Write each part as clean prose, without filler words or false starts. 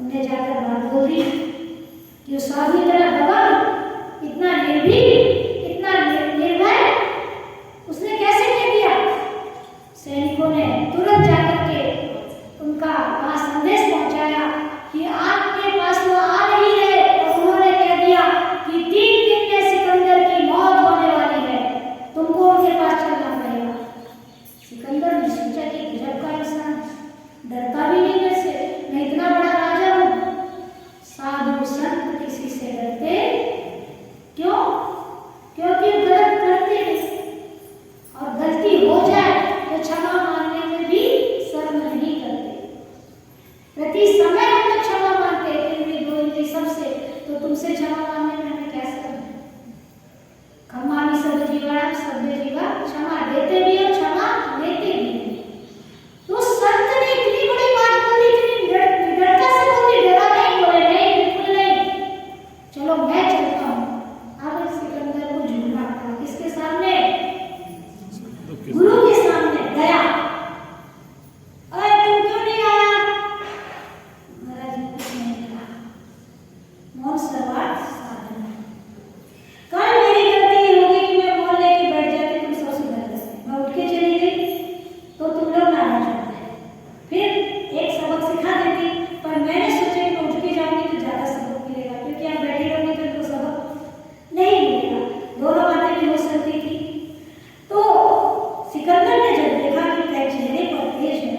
उन्हें जाकर बात बोल दी कि उस आदमी तेरा दबंग, इतना निर्भीक, इतना निर्भय, उसने कैसे कह दिया। सैनिकों ने तुरंत जाकर के उनका वहां संदेश पहुंचाया कि आपके पास वो आ रही है, और उन्होंने कह दिया कि 3 दिन में सिकंदर की मौत होने वाली है, तुमको उनके पास चलना पड़ेगा। सिकंदर ने सोचा कि गजब का इंसान, डरता भी नहीं मेरे से, मैं इतना बड़ा राजा हूं। साधु संत किसी से डरते क्यों? क्योंकि गलत करते और गलती हो जाए तो क्षमा मांगने में भी शर्म नहीं करते। प्रति समय हम लोग क्षमा मांगते हैं, फिर भी बोलते सबसे, तो तुमसे क्षमा मांगने में हमें क्या शर्म है। खम्मामी सब जीवा सब जीवा, क्षमा देते भी और क्षमा लेते भी। तो संत ने इतनी बड़ी बात बोली, इतनी दृढ़ता से बोली, डरा नहीं, बोले नहीं, बिल्कुल नहीं, चलो मैं चलता हूँ। अब सिकंदर को झूठना पड़ा, किसके सामने? गुरु के सामने गया। अरे तुम क्यों नहीं आया? महाराज ने कुछ नहीं कहा, मौन सर्वार्थ साधन। कल मेरी गलती ये होगी कि मैं मौन लेके बैठ जाती, तुम सब सुधर जाते, मैं उठ के चली गई तो तुम लोग नाराज होते, फिर एक सबक सिखा देती। पर मैंने सोचा कि उठ के जाऊंगी तो ज्यादा सबक मिलेगा, क्योंकि आप बैठी रहोगे तो इनको सबक नहीं मिलेगा। दोनों बातें भी हो सकती थी। तो सिकंदर ने जब देखा कि चेहरे पर तेज है,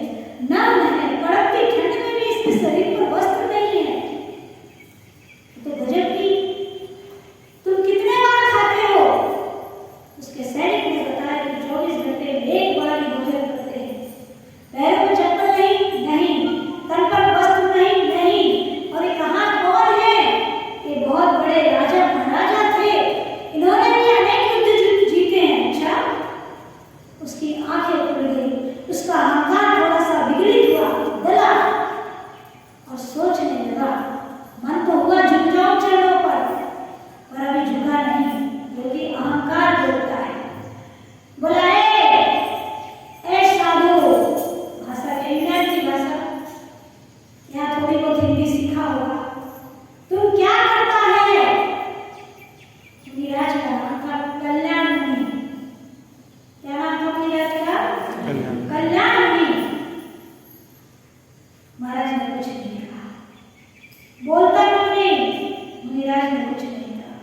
नर्म है, कड़कती ठंड में भी इसके शरीर पर वस्त्र नहीं है, तो गजब की, तुम कितने बार खाते हो? उसके सैनिक ने बताया कि 24 घंटे में एक बार ही भोजन करते हैं। पैरों में चप्पल नहीं, नहीं, तन पर वस्त्र नहीं, नहीं। और ये कहाँ कौन है? ये बहुत बड़े राजा महाराजा थे, इन्होंने भी अनेक युद्ध जीते हैं। अच्छा, उसकी आंखें खुल गई, उसका अहंकार थोड़ा सा विगलित हुआ, गला, और सोचने लगा। मन तो हुआ झुक जाऊं चरणों पर अभी झुका नहीं, क्योंकि अहंकार बोलता है। बोला ए साधु, भाषा के इंग्लैंड की भाषा, यहाँ थोड़ी बहुत हिंदी सीखा होगा, तुम क्या करता है? मुनिराज का नाम था कल्याण मुनि। क्या नाम था मुनिराज का? कल्याण मुनि। महाराज ने कुछ नहीं कहा, बोलता क्यों नहीं? मुनिराज ने कुछ नहीं कहा।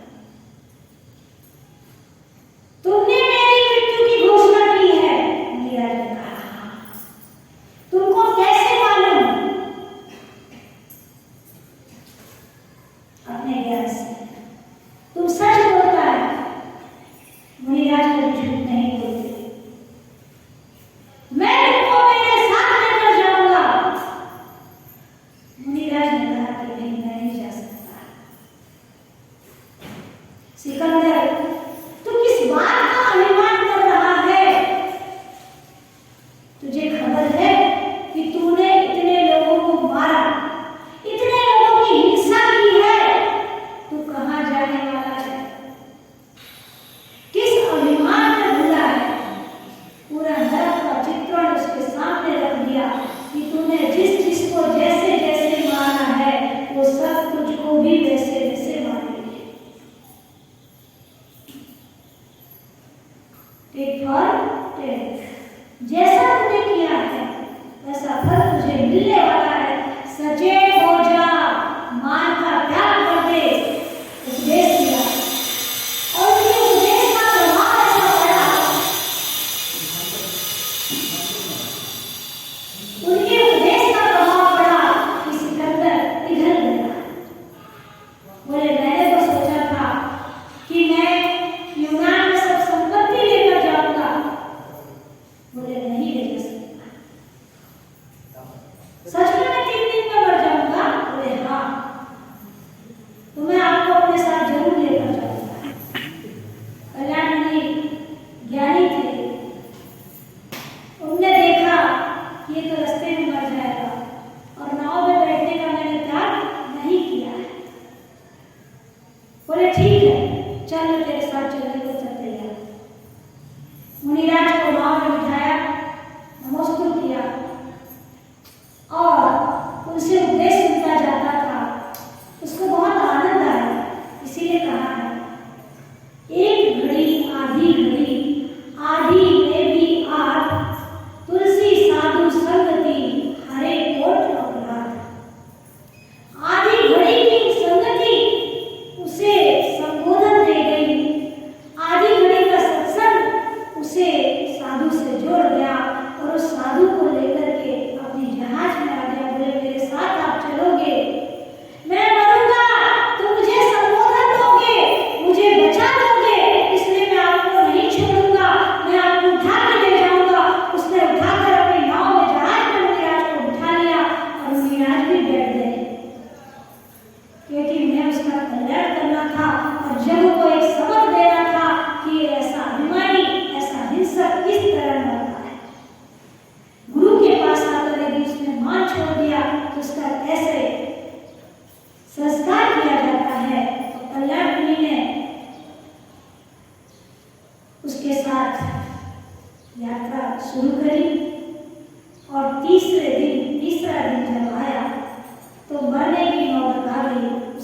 तुमने मेरी मृत्यु की घोषणा की है, मुनिराज ने कहा। तुमको कैसे मालूम? अपने ज्ञान से। तुम सच बोलता है। मुनिराज को झूठ नहीं बोलते। मैं तुमको मेरे साथ लेकर जाऊंगा। मुनिराज ने कहा कि नहीं, मैं नहीं जा सकता। सिकंदर, तू किस बात का अभिमान कर रहा है? तुझे खबर है कि तूने इतने लोगों को मारा, इतने लोगों की हिंसा की है, तू कहां जाने वाला है? किस अभिमान में भूला है? पूरा नरक का चित्रण उसके सामने रख दिया कि तूने जिस जिसको जैसे जैसे मारा है, वो सब तुझको भी वैसे वैसे मारेंगे।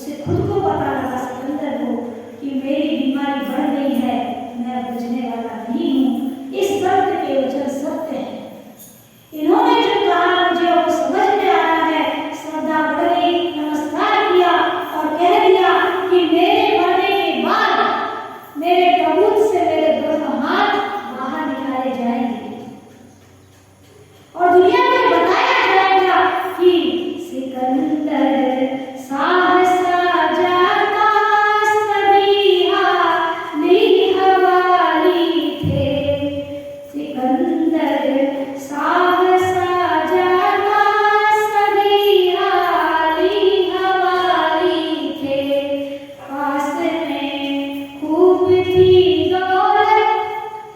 उसे खुद को पता लगा, सिकंदर को, कि मेरी बीमारी बढ़ गई है, मैं बचने वाला नहीं हूँ। इस दर्द के वचन सत्य है। इन्होंने जो कहा मुझे वो समझ में आ रहा है। श्रद्धा बढ़ गई, नमस्कार किया और कह दिया कि मेरे मरने के बाद मेरे तबूत से मेरे दोनों हाथ बाहर निकाले जाएंगे और दुनिया में बताया जाएगा कि सिकंदर सहसा जाता सभी हाली हवाली थे। सिकंदर सहसा जाता सभी हाली हवाली थे। पास में खूब थी दौलत,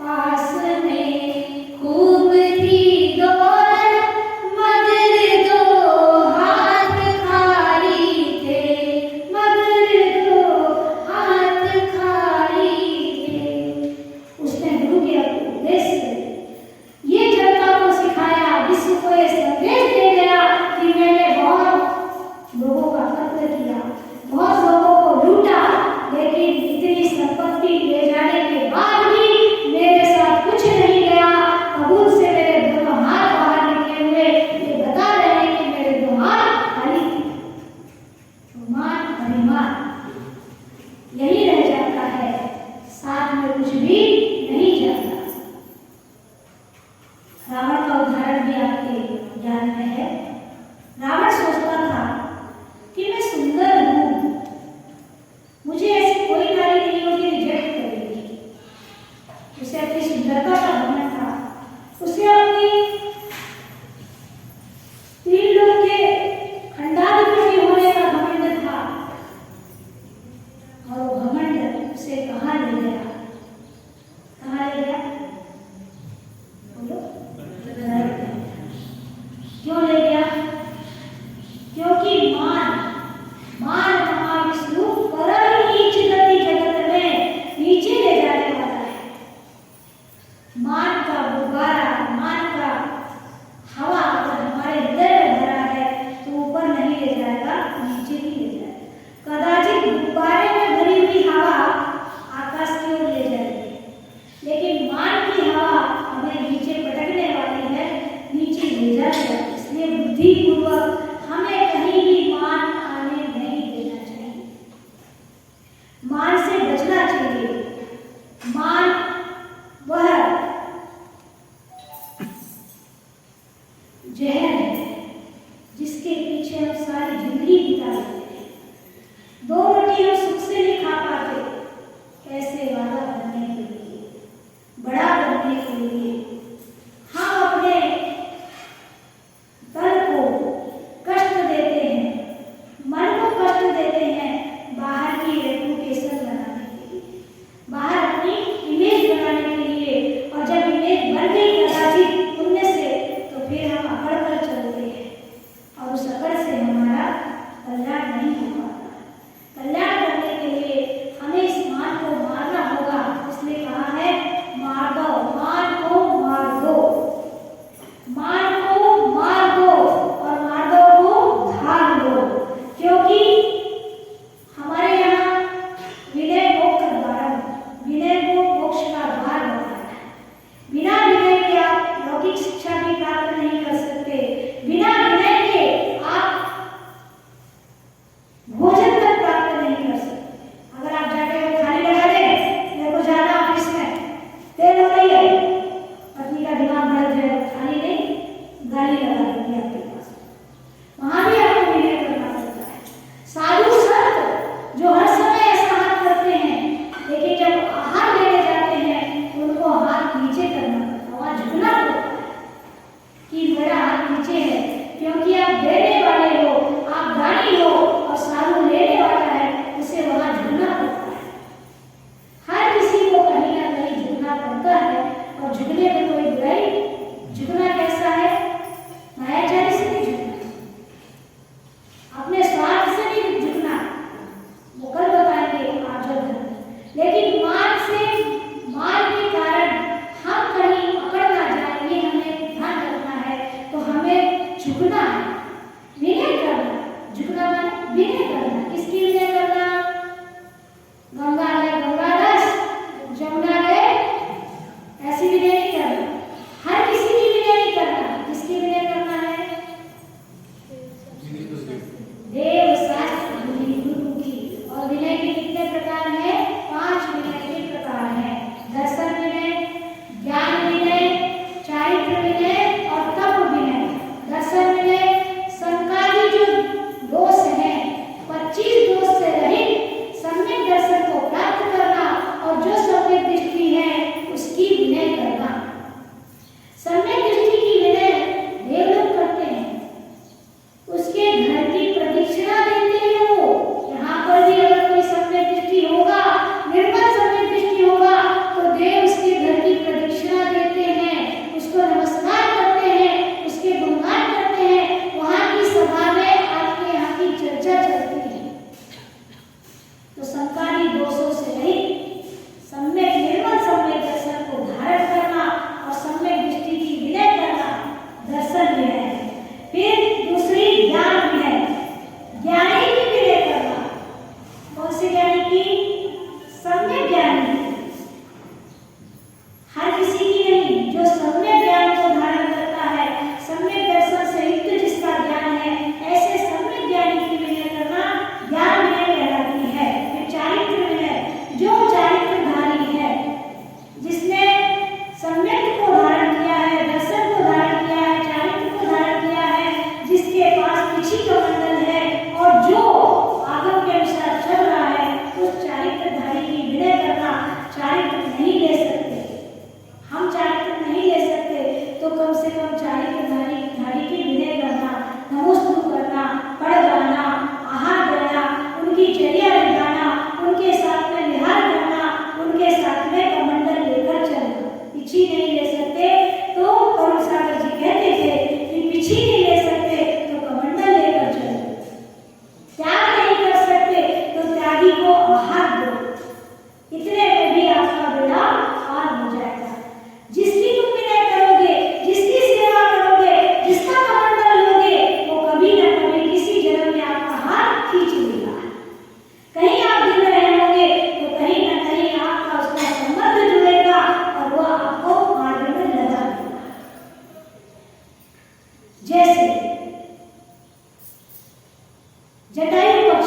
पास में खूब थी दौलत, मगर दो हाथ खाली थे, मगर दो हाथ खाली थे। उसने गुरु के उपदेश से ये जनता को सिखाया, विश्व को ये संदेश दे गया कि मैंने बहुत लोगों का कत्ल किया, बहुत लोगों को लूटा, लेकिन इतनी संपत्ति ले जाने के बाद भी मेरे साथ कुछ नहीं गया। कबूल से मेरे दोनों हाथ बाहर निकले हुए, ये बता रहे हैं कि मेरे दो हाथ खाली थे। मान अभिमान यही रह जाता है, साथ में कुछ भी नहीं जाता। रावण का उदाहरण भी आपके ज्ञान में है। रावण सोचता था कि मैं सुंदर हूँ, मुझे ऐसी कोई नारी नहीं होगी रिजेक्ट करेगी। उसे अपनी सुंदरता का घमंड था, उसे अपनी तीन लोग के खंडाधिपति होने का घमंड था और वो घमंड उसे कहाँ ले गया? कहाँ ले गया? बोलो। क्यों ले गया? क्योंकि मान हमारी स्वरूप परम नीच गति जगत में नीचे ले जाने वाला है। मान का गुब्बारा, मान का हवा अगर हमारे हृदय में भरा है तो ऊपर नहीं ले जाएगा, नीचे ही ले जाएगा। कदाचित गुब्बारे में भरी हुई हवा आकाश की ओर ले जाएगी, लेकिन मान की हवा हमें नीचे पटकने वाली है, नीचे ले जाएगा। इसलिए बुद्धिपूर्वक हमें कहीं भी मान आने नहीं देना चाहिए, मान से बचना चाहिए। मान वह जहर है जिसके पीछे हम सारी जिंदगी बिता देते हैं। दो रोटी हम सुख से नहीं खा पाते, कैसे वादा करने के लिए, बड़ा करने के लिए हम अपने तन को कष्ट देते हैं, मन को कष्ट देते हैं, बाहर की रेपुटेशन बनाने के लिए, बाहर अपनी इमेज बनाने के लिए। और जब इमेज बन गई कदाचित पुण्य से, तो फिर हम अकड़ कर चलते हैं और उस अकड़ से हमारा कल्याण नहीं हो पाता। कल्याण करने के लिए हमें इस मान को मारना होगा। इसलिए कहा है मार दो, मान को मार दो, मान को मार दो और मार दो को धार दो। क्योंकि हमारे यहाँ विनय मोक्ष का द्वार, विनय को मोक्ष का द्वार बताया है। बिना विनय के आप लौकिक शिक्षा भी प्राप्त नहीं कर सकते, बिना विनय के आप भोजन तक प्राप्त नहीं कर सकते। अगर आप जाके वो थाली लगा दें, मेरे को जाना ऑफिस में, देर हो रही है, पत्नी का दिमाग भर जाए, थाली नहीं गाली लगा देगी आपके पास, वहां भी आपको विनय करना पड़ता है।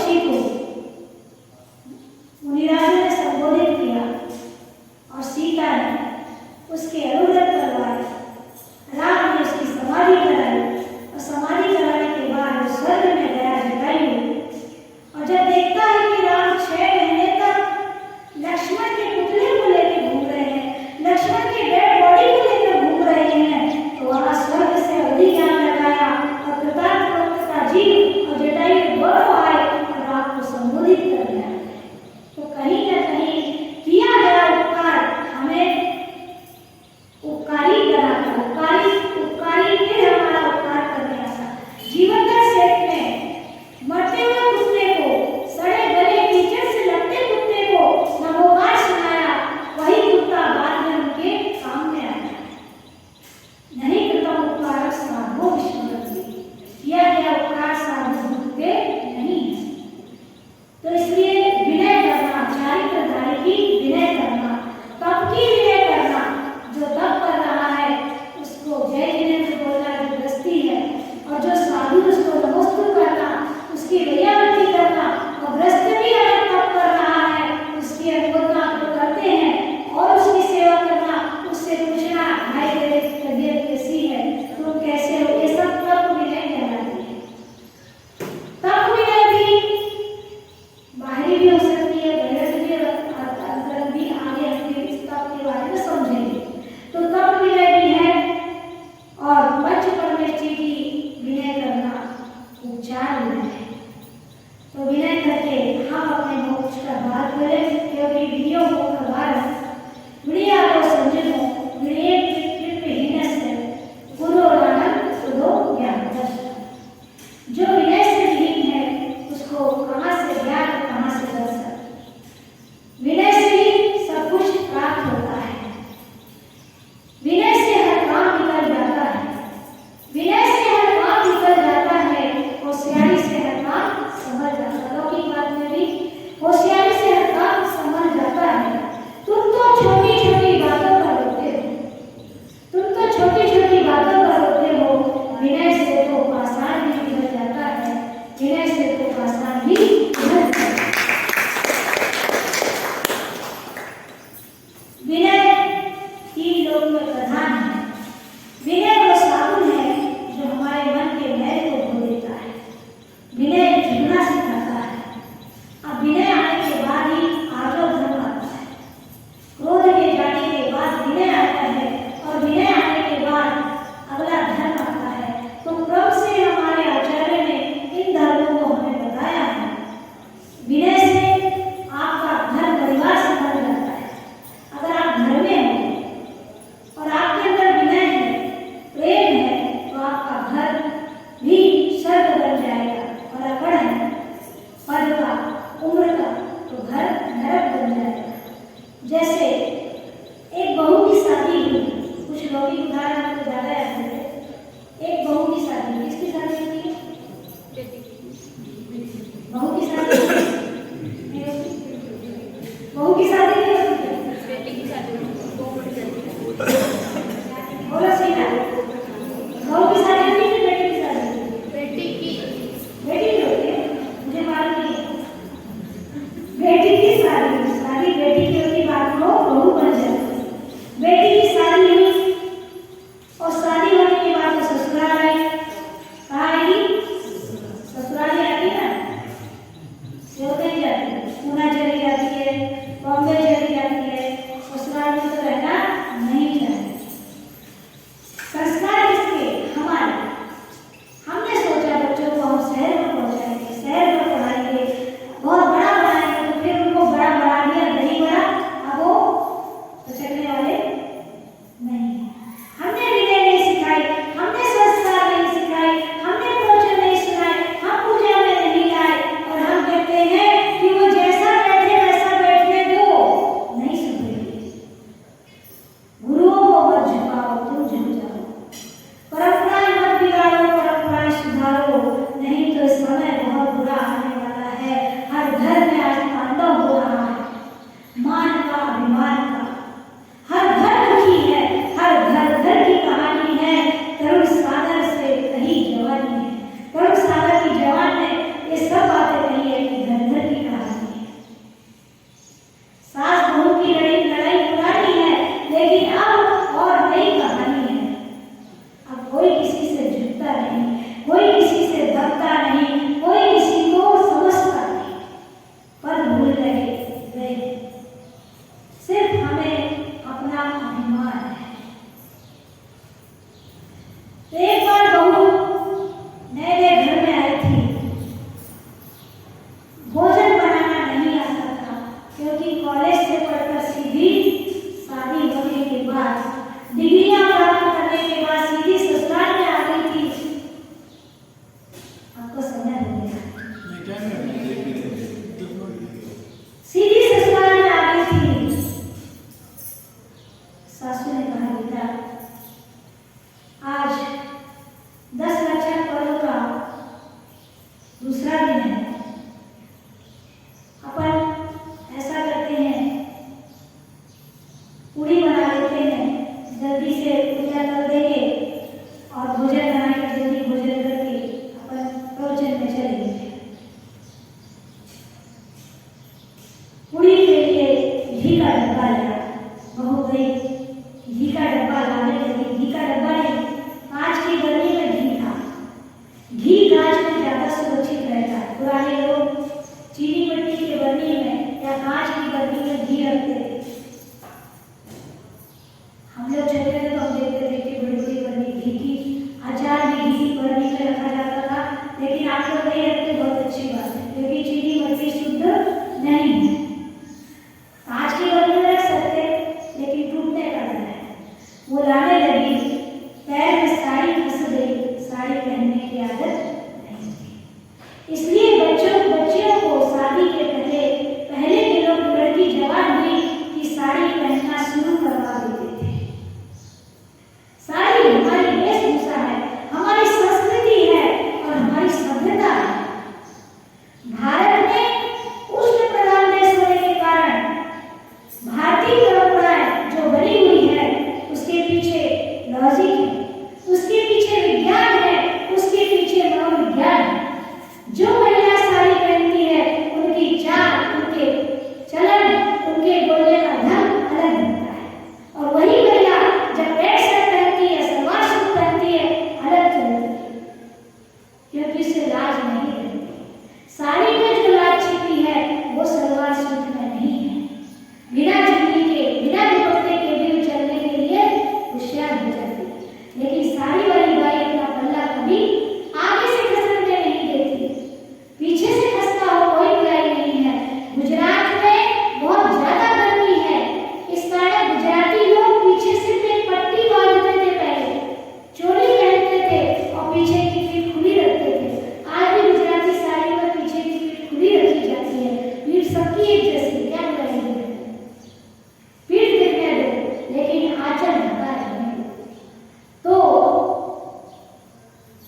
ऋषि को मुनिराजों ने संबोधित किया और सीता ने उसके अनुव्रत करवाए। राम ने उसकी समाधि कराई और समाधि कराने के बाद वो स्वर्ग में गया जटायु। और जब देखता है कि राम 6 महीने तक लक्ष्मण के पुतले को लेकर घूम रहे हैं, लक्ष्मण के डेड बॉडी को लेकर घूम रहे हैं, तो वहां स्वर्ग से अवधि ज्ञान लगाया और कृतार्थ का जीव और जटायु दोनों आए और राम को संबोधित कर दिया। तो कहीं न कहीं किया गया उपकार हमें उपकारी बनाता, उपकारी फिर हमारा उपकार करने आता। जीवन का सेट में मरते हुए कुत्ते को, सड़े गले कीचड़ से लपटे कुत्ते को नमोकार सुनाया, वही कुत्ता बाद में उनके काम में आया। नहीं कृतम उपकार साधो विस्मरति, किया गया उपकार साधु भूलते नहीं है। तो इसलिए विनय करना, चारित्रधारी की विनय करना, तप की विनय करना। जो तप कर रहा है उसको जय जिनेंद्र बोलना जो गृहस्थी है, और जो साधु उसको नमोस्तु करना, उसकी वैयावृत्ति करना। और गृहस्थ भी अगर तप कर रहा है उसकी अनुमोदना को करते हैं और उसकी सेवा करना, उससे पूछना भाई तेरी तबीयत कैसी है, तुम कैसे हो, ये सब तप विनय कहलाती है। तप विनय भी बाहरी भी हो सकती है, बहिर्गत भी, अंतरंग भी। आगे हम इस तप के बारे में समझेंगे। तो तप विनय भी है और पंच परमेष्ठी की विनय करना उपचार विनय है। तो विनय करके हम अपने मोक्ष का द्वार खोलें, क्योंकि विनयो मोक्ष द्वार विनया को संजनो विनय कृपहीनस्य गुरोरानंद सुधो ज्ञानदश। जो विनय से विहीन है उसको कहाँ से ज्ञान, कहाँ से दर्शन। विनय से ही सब कुछ प्राप्त होता है। विनय से हर काम निकल जाता है, विनय से हर काम निकल जाता है। होशियारी से हर काम समझ जाता है। लौकिक बात में भी होशियारी से हर काम समझ जाता है। तुम तो छोटी छोटी बातों पर रोते हो, तुम तो छोटी छोटी बातों पर रोते हो। विनय से तो पाषाण भी निकल जाता है, विनय से तो पाषाण भी निकल जाता है। विनय 3 लोक में प्रधान है। विनय वो साबुन है जो हमारे मन के मैल को धो देता है। विनय झुकना सिखाता है। अब विनय आने के बाद ही आदर धर्म आता है। क्रोध के जाने के बाद विनय आता है, और विनय आने के बाद अगला धर्म आता है। तो क्रम से हमारे आचार्य ने इन धर्मों को हमें बताया है। सीधी ससुराल में आ गई थी। सासू ने कहा, बेटा आज 10 लक्षण पर्व का दूसरा दिन है। अपन ऐसा करते हैं, पूरी बना लेते हैं, जल्दी से पूजा कर देंगे और भोजन बना के जल्दी भोजन करके अपन प्रवचन में चलेंगे। पूरी के लिए घी का डब्बा लिया। बहू गई, घी का डब्बा लाने लगी। घी का डब्बा नहीं, कांच की बर्नी में घी था। घी कांच में ज्यादा सुरक्षित रहता है। पुराने लोग चीनी मिट्टी की बर्नी में या कांच की बर्नी में घी रखते थे। हम लोग छोटे थे तो हम देखते थे कि बड़ी बड़ी बर्नी घी की, अचार भी घी की बर्नी में रखा जाता था। लेकिन आप लोग नहीं रखते, बहुत अच्छी बात है, क्योंकि चीनी मिट्टी शुद्ध नहीं है। कांच की बर्नी में रख सकते, लेकिन टूटने का डर है। वो लाने लगी, पैर में साड़ी फंस गई। साड़ी पहनने की आदत नहीं थी। इसलिए बच्चियों को शादी के पहले के लोग लड़की जवान हुई कि साड़ी पहनना शुरू करवा देते थे। साड़ी हमारी वेशभूषा है, हमारी संस्कृति है और हमारी सभ्यता है। भारत में उष्ण प्रधान देश होने के कारण भारतीय परंपराएं जो बनी हुई है, उसके पीछे लॉजिक है, उसके पीछे विज्ञान है, उसके पीछे मनोविज्ञान है। जो महिला साड़ी पहनती है, उनकी चाल, उनके चलन, उनके बोलने का ढंग अलग होता है। और वही महिला जब पैंट शर्ट पहनती है, सलवार सूट पहनती है, अलग चलती है, क्योंकि उससे लाज नहीं रहती। साड़ी में जो लाज छिपी है, वो सलवार सूट में नहीं है। बिना चुन्नी के, बिना दुपट्टे के भी चलने के लिए होशियार हो जाती है। लेकिन साड़ी वाली बाई अपना पल्ला कभी आगे से खसकने नहीं देती, पीछे से खसता हो कोई बुराई नहीं है। गुजरात में बहुत ज्यादा गर्मी है, इस कारण गुजराती लोग पीछे से एक पट्टी बांधते थे, पहले चोली पहनते थे और पीछे की पीठ खुली रखते थे। आज भी गुजराती साड़ी में पीछे की पीठ खुली रखी जाती है। पीठ सबकी एक जैसी, क्या बुराई है, पीठ दिखने दो, लेकिन आंचल ढका रहने दो। तो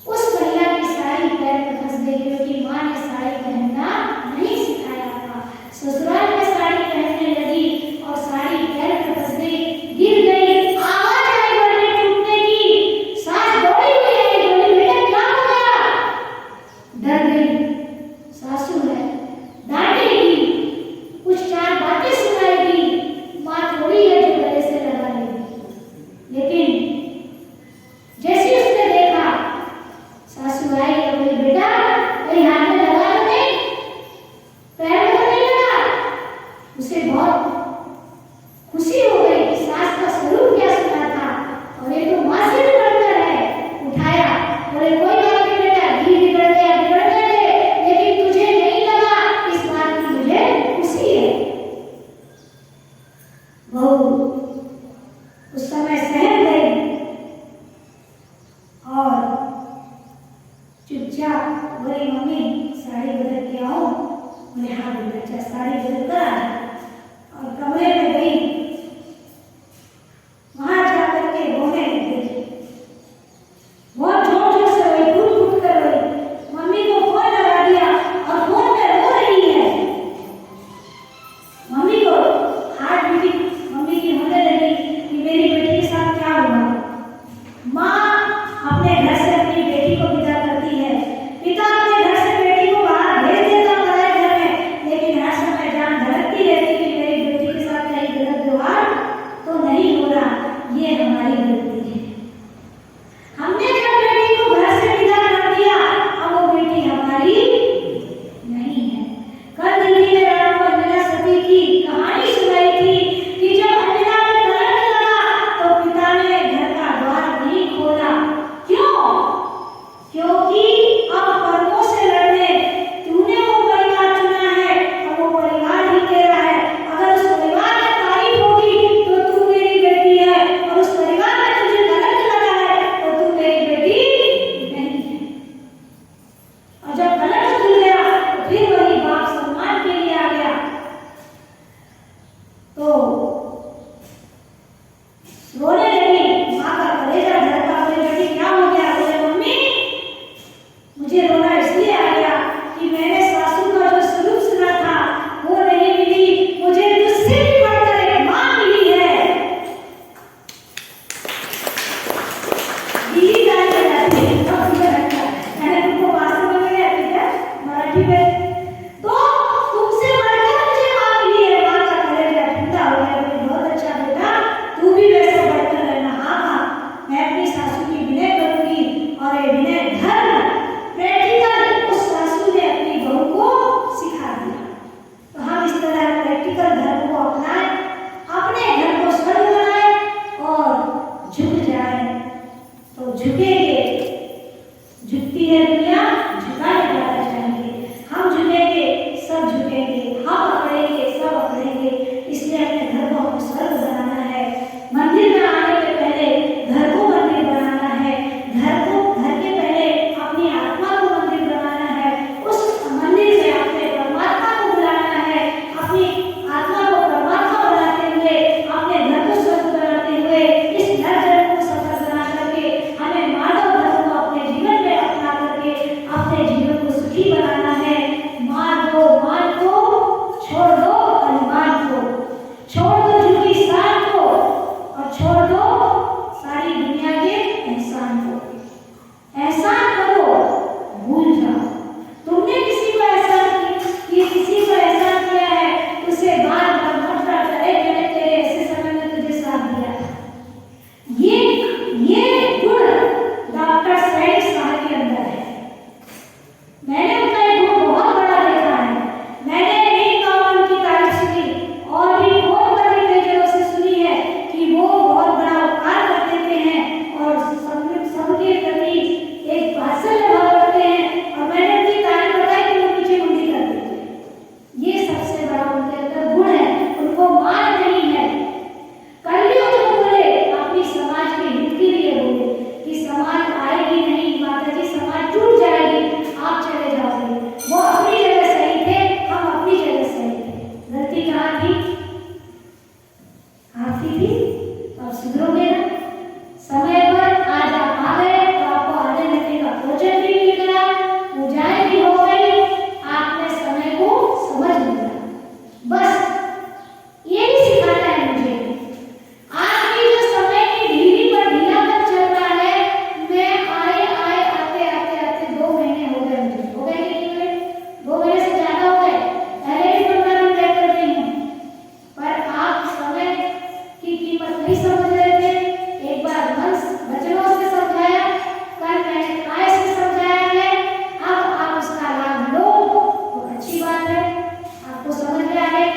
उस महिला की साड़ी पैर में फंस गई, क्योंकि माँ ने साड़ी पहनना नहीं सिखाया था। ससुराल में साड़ी पहनने लगी और साड़ी पैर में फंस गई, गिर गई, आवाज आई बर्नी टूटने की। सास दौड़ी हुई आई, बोली, बेटा क्या हो गया? डर गई, सासू है, डांटेगी, कुछ 4 बातें सुनाएगी। माँ थोड़ी है जो गले से लगा लेगी। लेकिन जैसे उसने देखा, सासू आई और बोली, बेटा मेरे हाथ में लगा लो, नहीं पैर में तो नहीं लगा। उसे बहुत खुशी हो गई कि सास का स्वरूप क्या सुना था, और ये तो माँ से भी बढ़कर है। उठाया, बोले, कोई बात नहीं बेटा, घी बिगड़ गया, बिगड़ने दे, लेकिन तुझे नहीं लगा, इस बात की मुझे खुशी है। बहू उस समय सहम गई और चुपचाप बोली, मम्मी साड़ी बदल के आओ। बोले, हाँ बेटा, साड़ी बदल कर आ। और कमरे में गई, वहां जाकर के रोने लग गई, बहुत जोर जोर से रोई, फूट फूट कर रोई। मम्मी को फोन लगा दिया और फोन पे रो रही है। मम्मी को हार्ट बीटिंग मम्मी की होने लगी कि मेरी बेटी के साथ क्या हुआ। माँ अपने घर से अपनी बेटी को विदा करती है, पिता अपने घर से बेटी को बाहर भेज देता पराए घर में, लेकिन हर समय जान धड़कती रहती कि मेरी बेटी के साथ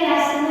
व्यासनं